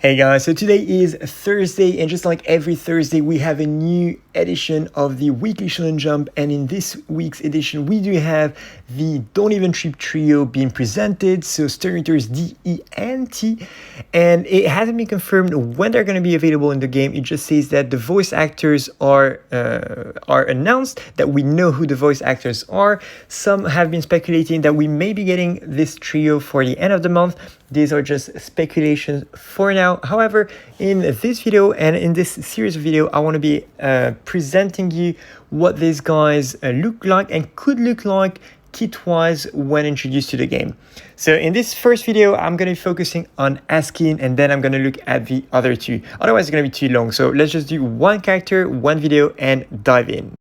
Hey guys, so today is Thursday, and just like every Thursday, we have a new edition of the Weekly Shonen Jump, and in this week's edition, we do have the Don't Even Trip trio being presented, so sternritters D, E, and T, and it hasn't been confirmed when they're going to be available in the game. It just says that the voice actors are announced, that we know who the voice actors are. Some have been speculating that we may be getting this trio for the end of the month. These are just speculations for now. However, in this video and in this series of video, I want to be presenting you what these guys look like and could look like kit-wise when introduced to the game. So in this first video, I'm going to be focusing on Askin, and then I'm going to look at the other two. Otherwise, it's going to be too long. So let's just do one character, one video, and dive in.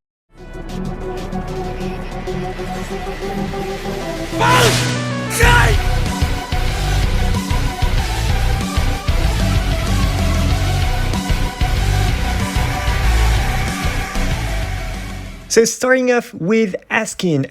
So starting off with Askin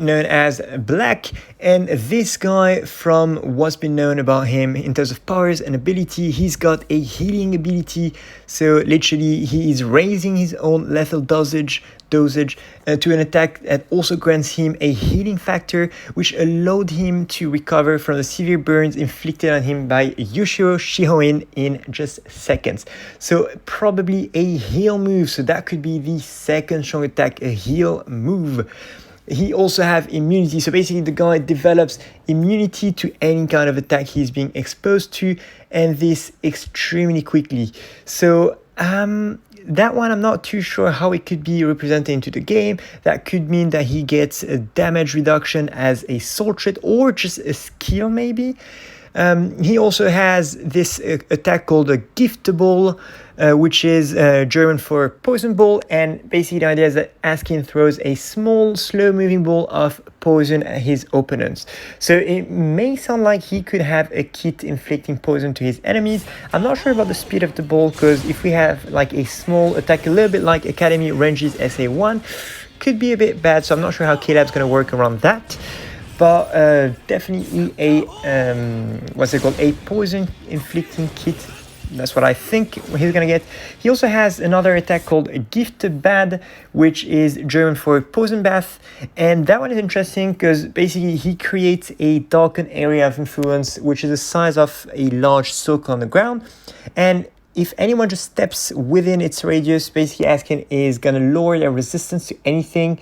known as Black, and this guy, from what's been known about him in terms of powers and ability, he's got a healing ability. So literally he is raising his own lethal dosage to an attack that also grants him a healing factor, which allowed him to recover from the severe burns inflicted on him by Yoshiro Shihoin in just seconds. So probably a heal move, so that could be the second strong attack, a heal move. He also have immunity, so basically the guy develops immunity to any kind of attack he's being exposed to, and this extremely quickly. So that one, I'm not too sure how it could be represented into the game. That could mean that he gets a damage reduction as a soul trait or just a skill maybe. He also has this attack called a giftable, which is German for poison ball, and basically the idea is that Askin throws a small, slow-moving ball of poison at his opponents. So it may sound like he could have a kit inflicting poison to his enemies. I'm not sure about the speed of the ball, because if we have like a small attack, a little bit like Academy Ranges SA1, could be a bit bad, so I'm not sure how K-Lab's going to work around that. But definitely a a poison inflicting kit. That's what I think he's gonna get. He also has another attack called Gift Bad, which is German for poison bath, and that one is interesting because basically he creates a darkened area of influence, which is the size of a large circle on the ground, and if anyone just steps within its radius, basically Askin is gonna lower their resistance to anything,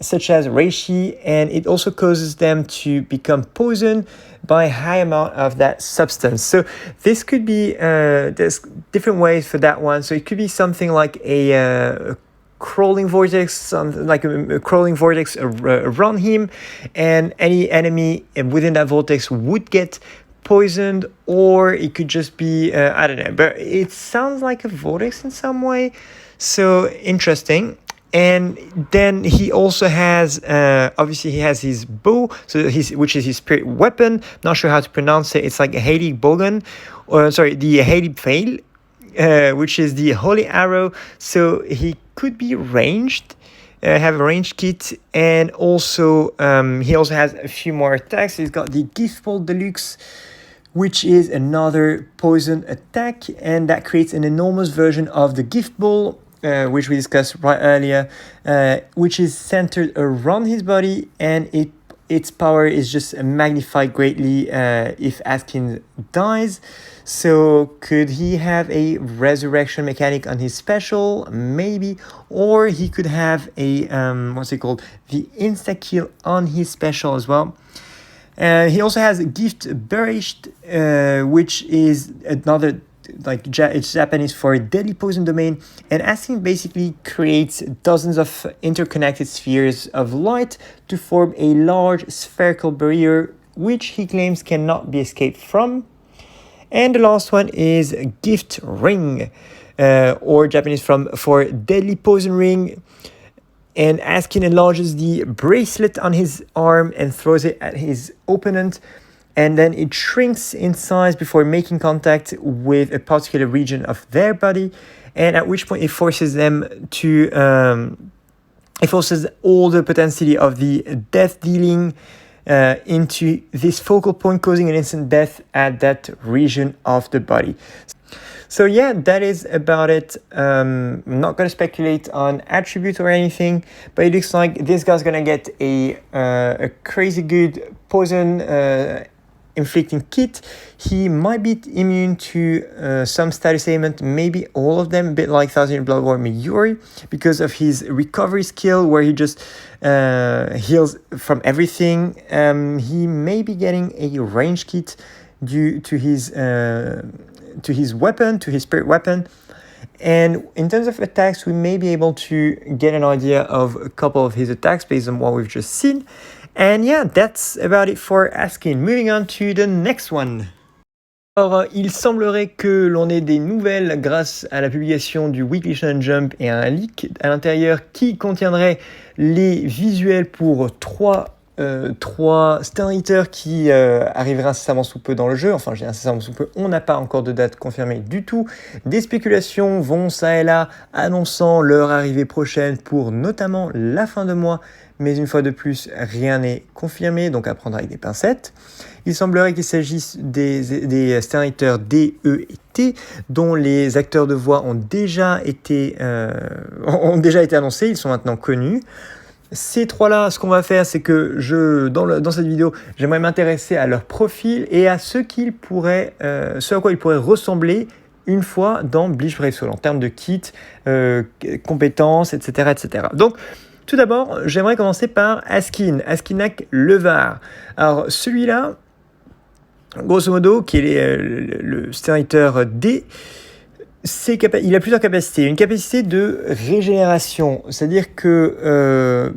such as reishi, and it also causes them to become poisoned by a high amount of that substance. So this could be, there's different ways for that one. So it could be something like a crawling vortex, something like a crawling vortex around him, and any enemy within that vortex would get poisoned, or it could just be, I don't know, but it sounds like a vortex in some way. So interesting. And then he also has, obviously he has his bow, so which is his spirit weapon. Not sure how to pronounce it. It's like a Hailey Bogan, or sorry, the Hailey Fail, which is the holy arrow. So he could be ranged, have a ranged kit, and also he also has a few more attacks. He's got the Gift Ball Deluxe, which is another poison attack, and that creates an enormous version of the Gift Ball, which we discussed right earlier, which is centered around his body, and its power is just magnified greatly if Askin dies. So could he have a resurrection mechanic on his special? Maybe. Or he could have a, the insta-kill on his special as well. He also has Gift Buried, which is another, it's Japanese for deadly poison domain, and Askin basically creates dozens of interconnected spheres of light to form a large spherical barrier, which he claims cannot be escaped from. And the last one is Gift Ring, or Japanese for deadly poison ring, and Askin enlarges the bracelet on his arm and throws it at his opponent, and then it shrinks in size before making contact with a particular region of their body, and at which point it forces them to, it forces all the potentiality of the death dealing into this focal point, causing an instant death at that region of the body. So yeah, that is about it. I'm not going to speculate on attributes or anything, but it looks like this guy's going to get a crazy good poison inflicting kit. He might be immune to some status ailment, maybe all of them, a bit like 1000 Blood War Mayuri, because of his recovery skill where he just heals from everything. He may be getting a range kit due to his weapon, to his spirit weapon. And in terms of attacks, we may be able to get an idea of a couple of his attacks based on what we've just seen. And yeah, that's about it for Askin. Moving on to the next one. Alors, il semblerait que l'on ait des nouvelles grâce à la publication du Weekly Shonen Jump et un leak à l'intérieur qui contiendrait les visuels pour trois sternritters qui arriveraient incessamment sous peu dans le jeu. Enfin, je dis incessamment sous peu, on n'a pas encore de date confirmée du tout. Des spéculations vont ça et là, annonçant leur arrivée prochaine pour notamment la fin de mois. Mais une fois de plus, rien n'est confirmé, donc à prendre avec des pincettes. Il semblerait qu'il s'agisse des sternritters D, E et T, dont les acteurs de voix ont déjà été annoncés, ils sont maintenant connus. Ces trois-là, ce qu'on va faire, c'est que dans cette vidéo, j'aimerais m'intéresser à leur profil et à ce à quoi ils pourraient ressembler une fois dans Bleach Brave Soul, en termes de kit, compétences, etc., etc. Donc, tout d'abord, j'aimerais commencer par Askinak Levar. Alors, celui-là, grosso modo, qui est le sternritter D, il a plusieurs capacités. Une capacité de régénération, c'est-à-dire que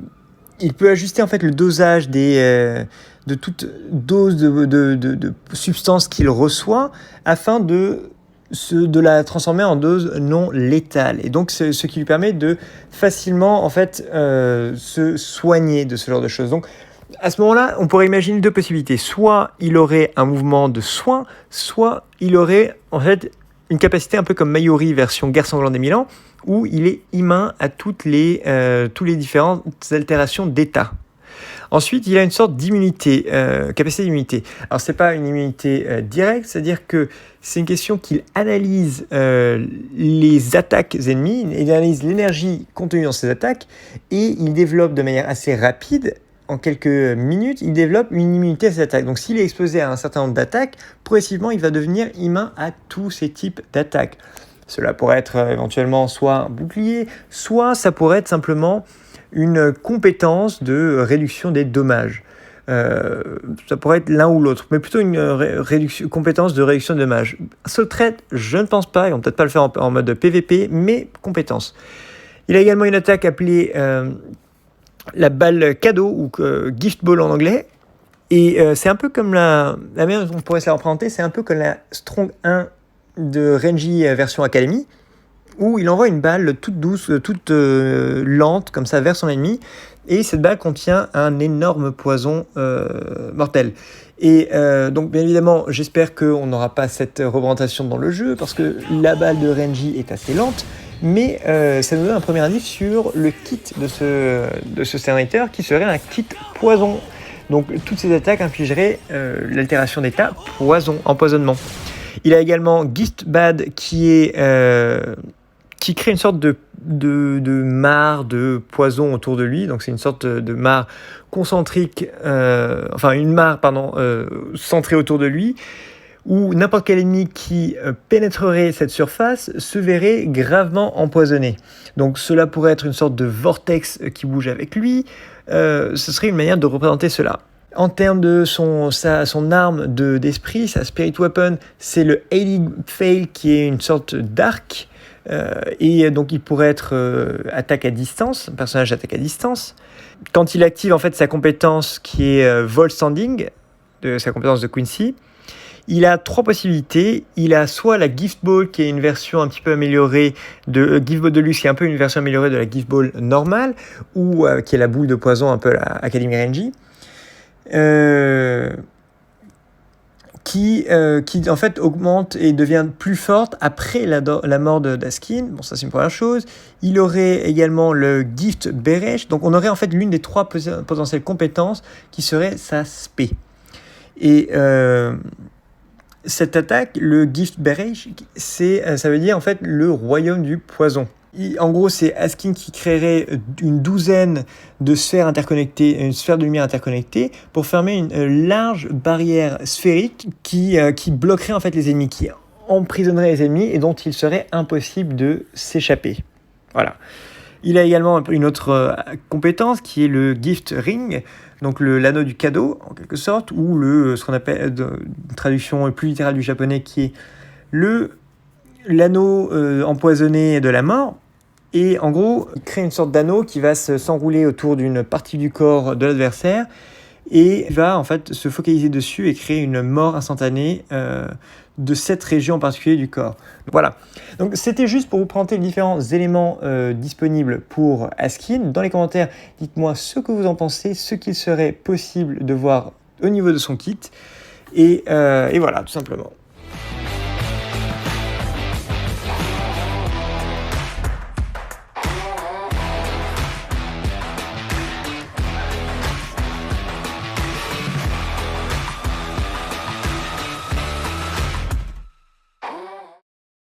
il peut ajuster en fait le dosage de toute dose de substance qu'il reçoit afin de la transformer en dose non létale. Et donc, ce qui lui permet de facilement, en fait, se soigner de ce genre de choses. Donc, à ce moment-là, on pourrait imaginer deux possibilités. Soit il aurait un mouvement de soin, soit il aurait, en fait, une capacité un peu comme Mayuri version Guerre sanglante des 1000 ans, où il est immun à toutes les différentes altérations d'état. Ensuite, il a une sorte d'immunité, capacité d'immunité. Alors, ce n'est pas une immunité directe, c'est-à-dire que c'est une question qu'il analyse les attaques ennemies, il analyse l'énergie contenue dans ces attaques, et il développe de manière assez rapide, en quelques minutes, il développe une immunité à ces attaques. Donc, s'il est exposé à un certain nombre d'attaques, progressivement, il va devenir immun à tous ces types d'attaques. Cela pourrait être éventuellement soit un bouclier, soit ça pourrait être simplement une compétence de réduction des dommages. Ça pourrait être l'un ou l'autre, mais plutôt une compétence de réduction de dommages. Soul Thread, je ne pense pas, ils vont peut-être pas le faire en mode PVP, mais compétence. Il a également une attaque appelée la balle cadeau, ou gift ball en anglais, et c'est un peu comme la manière dont on pourrait se la représenter, c'est un peu comme la Strong 1 de Renji version Academy, où il envoie une balle toute douce, toute lente, comme ça, vers son ennemi, et cette balle contient un énorme poison mortel. Et donc, bien évidemment, j'espère qu'on n'aura pas cette représentation dans le jeu, parce que la balle de Renji est assez lente, mais ça nous donne un premier indice sur le kit de ce sternritter, qui serait un kit poison. Donc, toutes ces attaques infligeraient l'altération d'état poison, empoisonnement. Il a également Gift Bad qui crée une sorte de mare de poison autour de lui. Donc c'est une sorte de mare concentrique, centrée autour de lui, où n'importe quel ennemi qui pénétrerait cette surface se verrait gravement empoisonné. Donc cela pourrait être une sorte de vortex qui bouge avec lui. Ce serait une manière de représenter cela. En termes de son arme d'esprit, sa spirit weapon, c'est le Hated Fail, qui est une sorte d'arc. Et donc il pourrait être attaque à distance, un personnage attaque à distance. Quand il active en fait sa compétence qui est Vol Standing, sa compétence de Quincy, il a trois possibilités. Il a soit la Gift Ball, qui est une version un petit peu améliorée de Gift Ball Deluxe, qui est un peu une version améliorée de la Gift Ball normale, ou qui est la boule de poison un peu à la Academy Renji. qui en fait augmente et devient plus forte après la mort d'Askin. Bon, ça c'est une première chose. Il aurait également le Gift Beresh, donc on aurait en fait l'une des 3 potentielles compétences qui serait sa spé. Et cette attaque, le Gift Beresh, ça veut dire en fait le royaume du poison. En gros, c'est Askin qui créerait une douzaine de sphères interconnectées, une sphère de lumière interconnectée, pour former une large barrière sphérique qui bloquerait en fait les ennemis, qui emprisonnerait les ennemis et dont il serait impossible de s'échapper. Voilà. Il a également une autre compétence qui est le Gift Ring, donc l'anneau du cadeau en quelque sorte, ou ce qu'on appelle une traduction plus littérale du japonais qui est l'anneau empoisonné de la mort. Et en gros, il crée une sorte d'anneau qui va s'enrouler autour d'une partie du corps de l'adversaire et va en fait se focaliser dessus et créer une mort instantanée de cette région en particulier du corps. Voilà. Donc c'était juste pour vous présenter les différents éléments disponibles pour Askin. Dans les commentaires, dites-moi ce que vous en pensez, ce qu'il serait possible de voir au niveau de son kit. Et voilà, tout simplement.